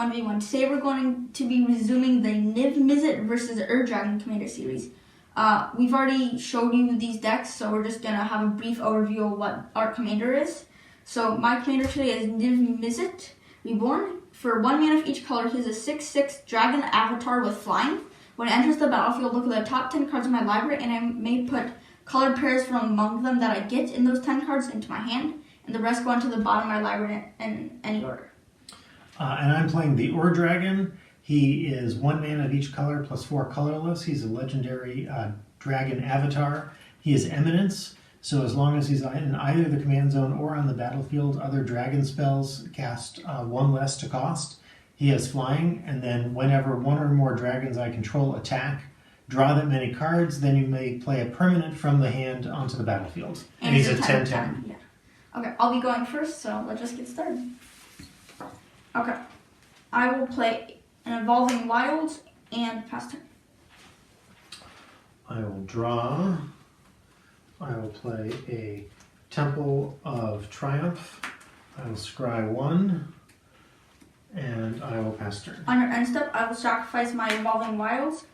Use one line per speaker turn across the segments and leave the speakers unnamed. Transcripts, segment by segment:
1v1. Today we're going to be resuming the Niv-Mizzet versus Dragon Commander series. We've already showed you these decks, so we're just going to have a brief overview of what our commander is. So my commander today is Niv-Mizzet Reborn. For 1 mana of each color, he's a 6/6 dragon avatar with flying. When it enters the battlefield, look at the top 10 cards in my library, and I may put colored pairs from among them that I get in those 10 cards into my hand, and the rest go into the bottom of my library in any order.
And I'm playing the Dragon. He is 1 mana of each color plus 4 colorless. He's a legendary dragon avatar. He is Eminence, so as long as he's in either the command zone or on the battlefield, other dragon spells cast 1 less to cost. He has flying, and then whenever 1 or more dragons I control attack, draw that many cards, then you may play a permanent from the hand onto the battlefield. And he's a 10/10.
Yeah. Okay, I'll be going first, so let's just get started. Okay, I will play an Evolving Wilds and pass turn.
I will draw. I will play a Temple of Triumph. I will scry 1, and I will pass turn.
On your end step, I will sacrifice my Evolving Wilds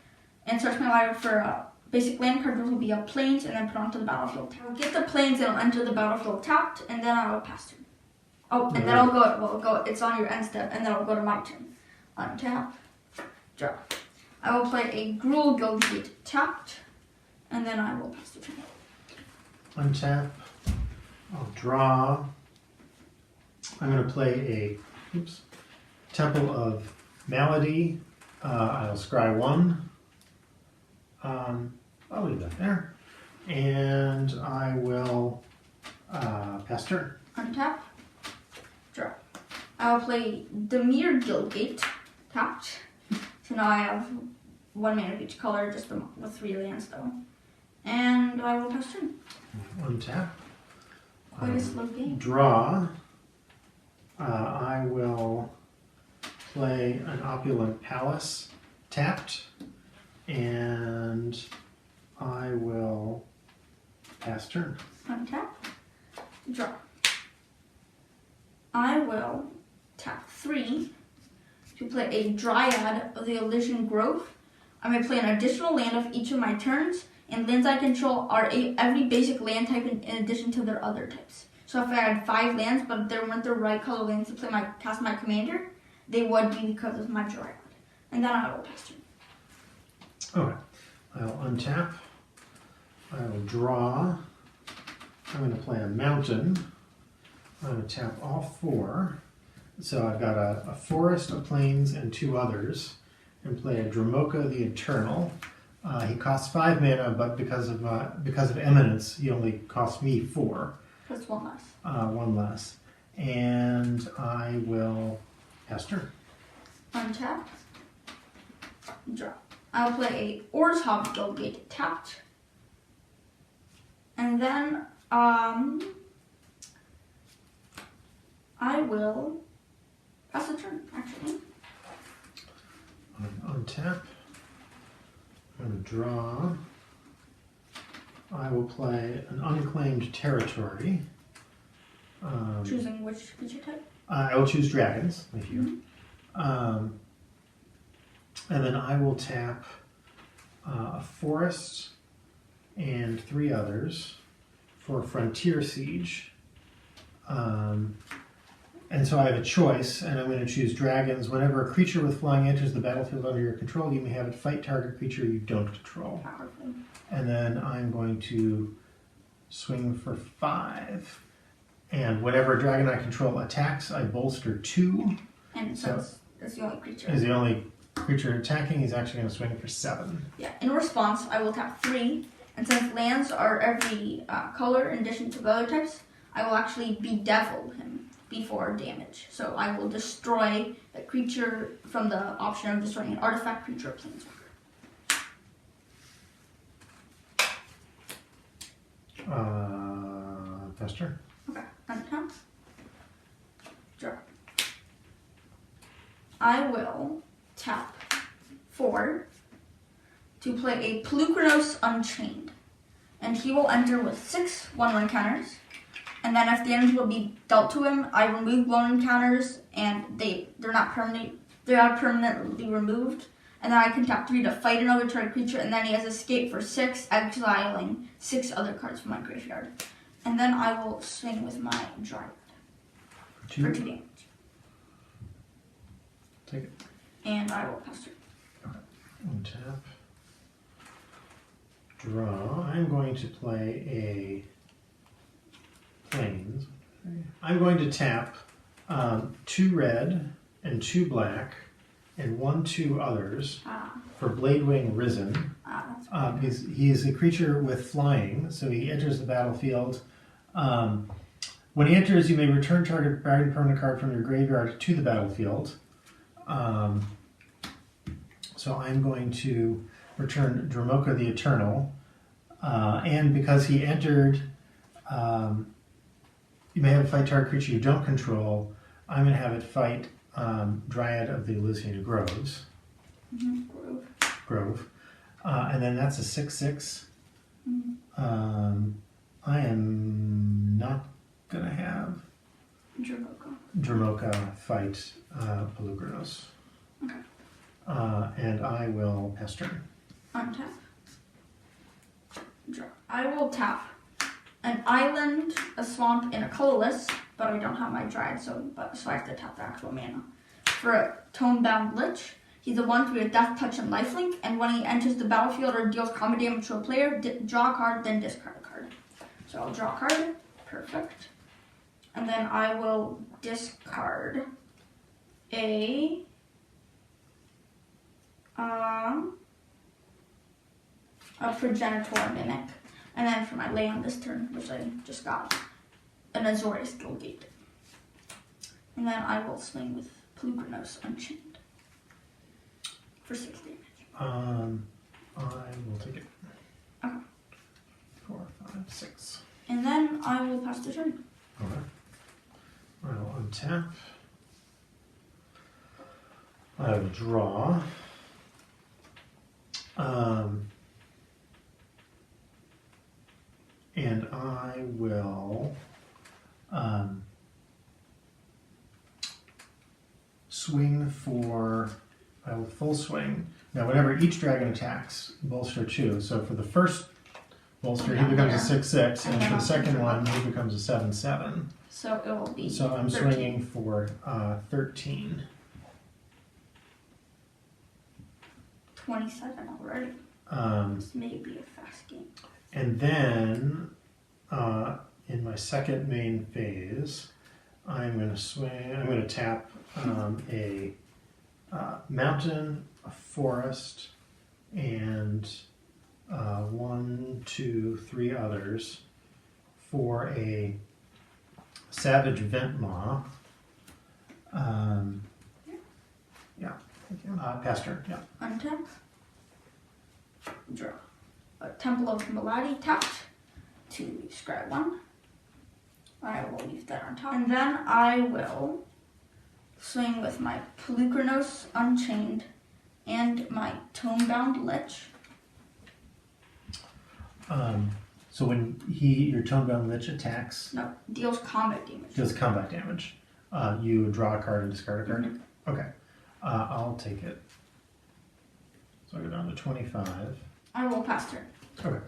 and search my library for basic land card, which will be a plains, and then put onto the battlefield. I will get the plains and it'll enter the battlefield tapped, and then I will pass turn. Oh, and then I'll go, it's on your end step, and then I'll go to my turn. Untap, draw. I will play a Gruul Guildgate tapped, and then I will pass the turn.
Untap, I'll draw. I'm going to play a Temple of Malady. I'll scry 1. I'll leave that there. And I will pass turn.
Untap, draw. I will play Dimir Guildgate tapped. So now I have 1 mana of each color, just with 3 lands though. And I will pass turn.
Untap.
Quite a slow game.
Draw. I will play an Opulent Palace tapped, and I will pass turn.
Untap, draw. I will tap 3 to play a Dryad of the Elysian Grove. I may play an additional land of each of my turns, and lands I control are every basic land type in addition to their other types. So if I had 5 lands, but they weren't the right color lands to cast my commander, they would be because of my Dryad. And then I will pass turn.
Okay. I'll untap. I will draw. I'm going to play a mountain. I'm going to tap all 4. So I've got a forest, a plains, and 2 others. And play a Dramoka the Eternal. He costs 5 mana, but because of Eminence, he only costs me 4.
That's 1 less.
1 less. And I will pass turn.
Untap, draw. I'll play a Orzhov Guildgate tapped. And then I will pass the turn, actually.
Untap. I'm going to draw. I will play an Unclaimed Territory.
Choosing which creature type?
I will choose dragons, if you. And then I will tap a forest and 3 others for Frontier Siege. And so I have a choice, and I'm going to choose dragons. Whenever a creature with flying enters the battlefield under your control, you may have it fight target creature you don't control.
Powerful.
And then I'm going to swing for 5. And whenever a dragon I control attacks, I bolster 2.
And so that's the only creature.
Is the only creature attacking, he's actually going to swing for 7.
Yeah, in response, I will tap 3. And since lands are every color in addition to the other types, I will actually bedevil him before damage. So I will destroy the creature from the option of destroying an artifact, creature, or planeswalker.
Pass turn.
Okay, untap. Draw. I will tap 4 to play a Polukranos Unchained. And he will enter with 6 1/1 counters. And then if damage will be dealt to him, I remove 1/1 counters, and they're not They are permanently removed. And then I can tap 3 to fight another target creature, and then he has escape for 6, exiling 6 other cards from my graveyard. And then I will swing with my Dryad for 2 damage.
Take it.
And I will pass turn.
Okay. Untap. Draw. I'm going to play a plains. I'm going to tap 2 red and 2 black and 1/2 others for Bladewing Risen. He's a creature with flying, so he enters the battlefield. When he enters, you may return target permanent card from your graveyard to the battlefield. So I'm going to return Dromoka the Eternal, and because he entered, you may have it fight target creature you don't control. I'm going to have it fight Dryad of the Elysian Groves. Grove. And then that's a 6/6. I am not going to have Dromoka fight Pelugrinos.
Okay.
And I will pass turn.
Untap. Draw. I will tap an island, a swamp, and a colorless, but I don't have my Dryad, so I have to tap the actual mana. For a Tone-Bound Lich, he's a 1/3 with Death Touch and Lifelink, and when he enters the battlefield or deals combat damage to a player, draw a card, then discard a card. So I'll draw a card. Perfect. And then I will discard a Progenitor Mimic. And then for my lay on this turn, which I just got, an Azorius Guildgate. And then I will swing with Pelugrinos Unchained for 6 damage.
I will take it.
Okay.
4, 5, 6.
And then I will pass the turn.
Okay. I will untap. I will draw. And I will swing for, I will full swing. Now whenever each dragon attacks, bolster 2. So for the first bolster, he becomes a 6/6, and for the second one, he becomes a 7/7.
So it will be
So I'm
13.
swinging for 13.
27 already. This may be a fast game.
And then, in my second main phase, I'm going to swing. I'm going to tap a mountain, a forest, and 1, 2, 3 others for a Savage Ventmaw. Yeah. Pass turn. Yeah.
Untap. Draw. A Temple of Maladi tapped to scry 1. I will leave that on top. And then I will swing with my Pelugrinos Unchained and my Tone-Bound Lich.
So when your Tone-Bound Lich attacks,
No, deals combat damage.
deals combat damage, you draw a card and discard a card?
Mm-hmm.
Okay. I'll take it. So I go down to 25.
I will pass turn.
Okay.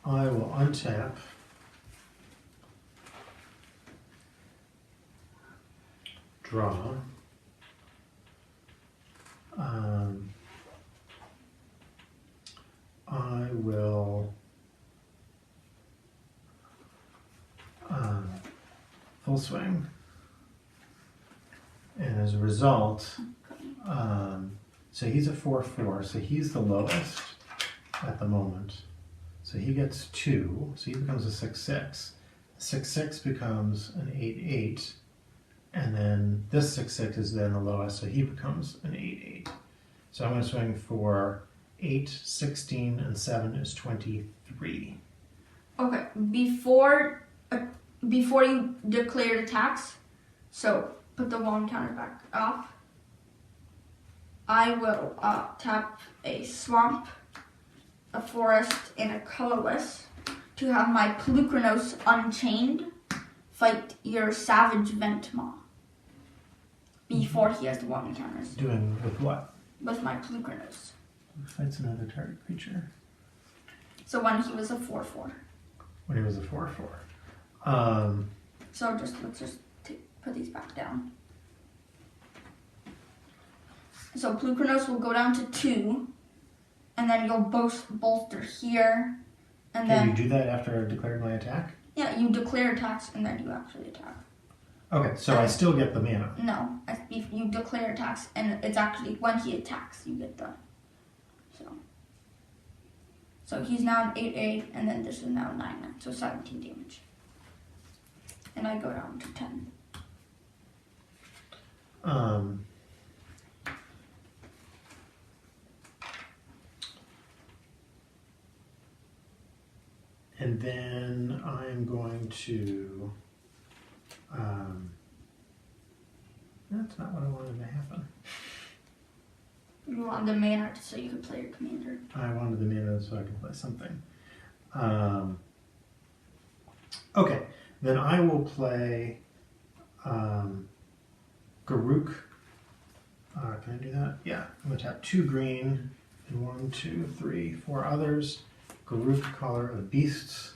I will untap. Draw. I will full swing. And as a result, so he's a 4/4, so he's the lowest at the moment. So he gets 2, so he becomes a 6/6. 6/6 becomes an 8/8, and then this 6/6 is then the lowest, so he becomes an 8/8. So I'm going to swing for 8, 16, and 7 is 23.
Okay, before you declared attacks, so put the one counter back up. I will tap a swamp, a forest, and a colorless to have my Pelugrinos Unchained fight your Savage Ventmaw. before he has the 1 encounters.
Doing with what?
With my Plukernos.
Fights another target creature.
So when he was a 4/4.
When he was a 4/4.
So let's just put these back down. So Plukernos will go down to 2, and then you'll bolster here, and
Can
then
you do that after I've declared my attack?
yeah, you declare attacks and then you actually attack.
Okay, so I still get the mana.
No, if you declare attacks, and it's actually when he attacks, you get the. So he's now an 8/8, and then this is now 9/9, so 17 damage. And I go down to 10.
And then I'm going to. That's not what I wanted to happen.
You want the mana so you can play your commander.
I wanted the mana so I can play something. Okay, then I will play Garruk. Can I do that? Yeah, I'm going to tap 2 green and 1, 2, 3, 4 others. Garruk, Caller of Beasts.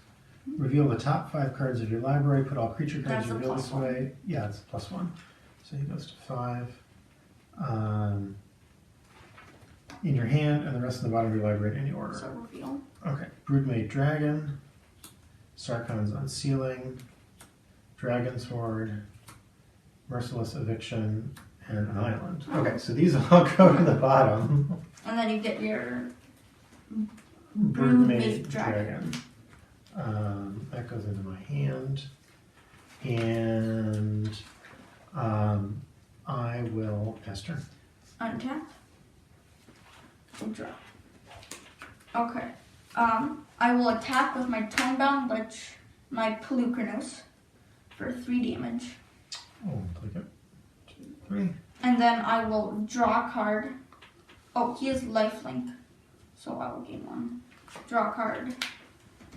Reveal the top 5 cards of your library. Put all creature cards
That's a
revealed this
+1.
way. Yeah, it's a +1. So he goes to 5. In your hand, and the rest of the bottom of your library in any order.
So reveal.
Okay. Broodmate Dragon. Sarkon's Unsealing. Dragon Sword. Merciless Eviction. And an Island. Okay, so these all go to the bottom.
And then you get your
Broodmate
Dragon.
Dragon. That goes into my hand. And I will pass turn.
Untap. Draw. Okay. I will attack with my Tonebound Lich, my Plukernos, for 3 damage.
Oh, click it. 2, 3.
And then I will draw a card. Oh, he has lifelink, so I will gain 1. Draw a card.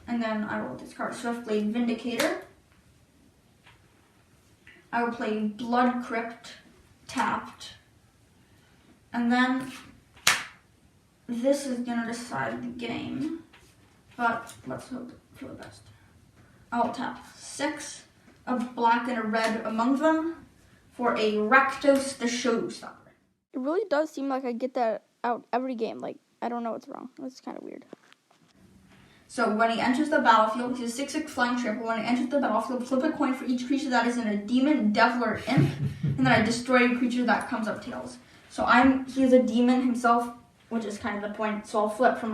And then I will discard Swiftblade Vindicator. I will play Blood Crypt, tapped. And then this is going to decide the game, but let's hope for the best. I'll tap 6, a black and a red among them, for a Rakdos the Showstopper.
It really does seem like I get that out every game. Like, I don't know what's wrong. It's kind of weird.
So when he enters the battlefield, he's a 6/6 flying triple. When he enters the battlefield, flip a coin for each creature that is in a demon, devil, or imp, and then I destroy a creature that comes up tails. So he's a demon himself, which is kind of the point. So I'll flip for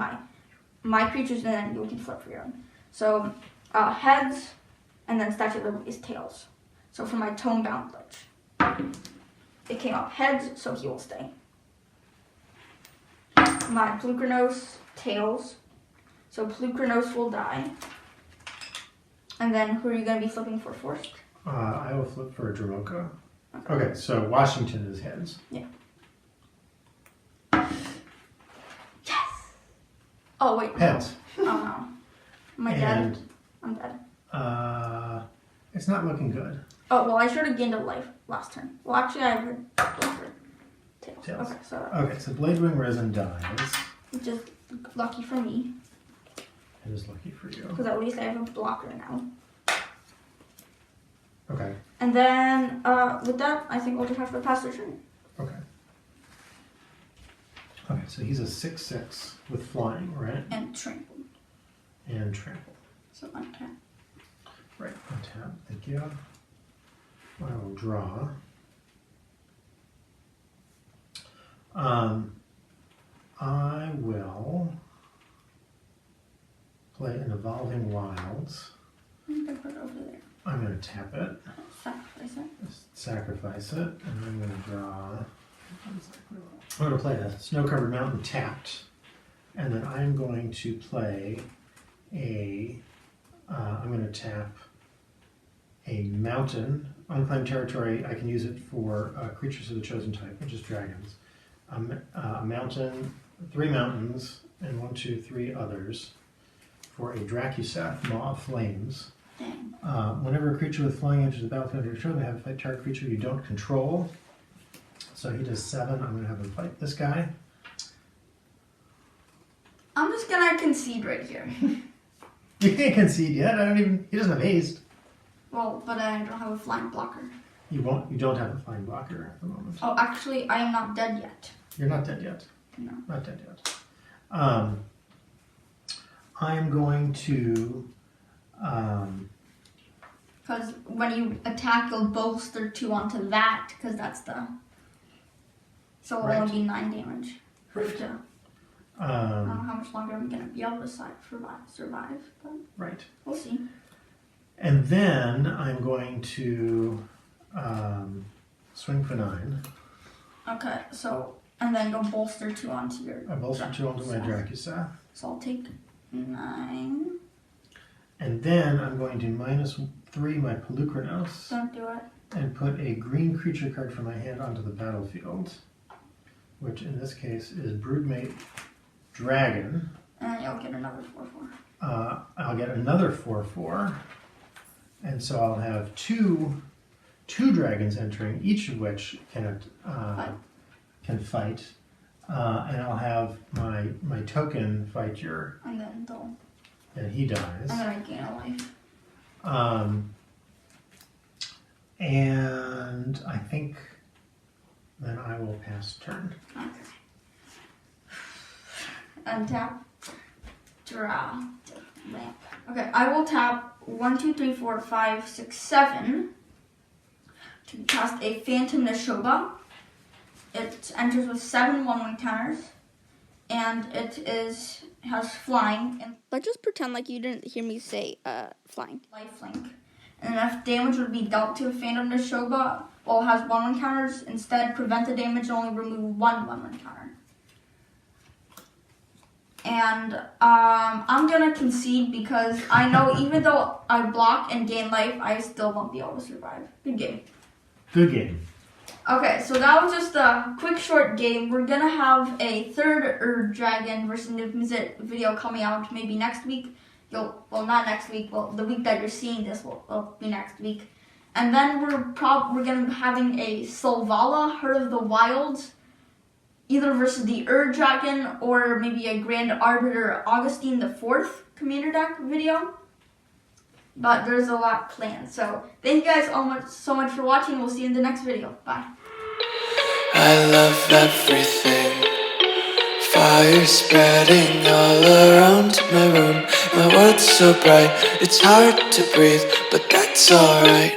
my creatures, and then you can flip for your own. So heads, and then Statue of Liberty is tails. So for my Tonebound Lich, it came up heads, so he will stay. My Plukernos, tails. So Plukernos will die. And then who are you going to be flipping for first?
I will flip for a Dromoka. Okay, so Washington is heads.
Yeah. Yes! Oh, wait. No.
Heads.
Oh, no. Am I
And,
dead? I'm dead.
it's not looking good.
Oh, well, I should have gained a life last turn. Well, actually, I have a tails.
Tails.
Okay,
So Bladewing Risen dies.
which is lucky for me,
It is lucky for you.
because at least I have a blocker now.
Okay.
And then, with that, I think we'll just have to pass the turn.
Okay. Okay, so he's a 6/6 with flying, right?
And trample.
And trample.
So untap.
Right. Untap. Thank you. I will draw. I will play an Evolving Wilds.
I'm going to put it over there.
I'm going to tap it,
Sacrifice it.
sacrifice it, and I'm going to draw. I'm going to play a Snow-Covered Mountain tapped, and then I'm going to play I'm going to tap a mountain, unclaimed territory. I can use it for creatures of the chosen type, which is dragons. A mountain, 3 mountains, and 1, 2, 3 others for a Dracuseth, Maw of Flames.
Dang.
Whenever a creature with flying enters the battlefield, you're chosen to have a fight target creature you don't control. So he does 7. I'm going to have him fight this guy.
I'm just gonna concede right here.
You can't concede yet. He doesn't have haste.
Well, but I don't have a flying blocker.
You don't have a flying blocker at the moment.
Oh, actually, I am not dead yet.
You're not dead yet.
No.
Not dead yet. I'm going to...
Because when you attack, you'll bolster 2 onto that, because that's the... So it'll only be 9 damage.
Right.
I don't know how much longer I'm going to be able to survive, but
Right.
we'll see.
And then I'm going to swing for 9.
Okay, so, and then go bolster 2 onto your...
I bolster 2 onto my Dracusa.
So I'll take 9.
And then I'm going to -3 my Pelucranos
Don't do it.
and put a green creature card from my hand onto the battlefield, which in this case is Broodmate Dragon.
And you'll get another 4/4.
I'll get another 4/4, and so I'll have two dragons entering, each of which can fight, and I'll have my token fight your,
And then they'll...
and he dies.
And then I gain a life.
And I think then I will pass turn.
Okay. Untap. Draw. Lamp. Okay, I will tap 1, 2, 3, 4, 5, 6, 7 to cast a Phantom Neshoba. It enters with 7 1/1 counters, and it has flying and
Let's just pretend like you didn't hear me say flying.
lifelink. And enough damage would be dealt to a Phantom Neshoba while it has 1/1 counters. Instead, prevent the damage and only remove 1 1/1 counter. And I'm gonna concede because I know even though I block and gain life, I still won't be able to survive. Good game.
Good game.
Okay, so that was just a quick short game. We're gonna have a third Dragon versus Niv-Mizzet video coming out maybe next week. Well, not next week. Well, the week that you're seeing this will be next week. And then we're gonna be having a Solvala, Heart of the Wilds, either versus the Dragon or maybe a Grand Arbiter Augustine the 4th commander deck video. But there's a lot planned. So thank you guys so much for watching. We'll see you in the next video. Bye.
I love everything. Fire spreading all around my room. My world's so bright, it's hard to breathe, but that's alright.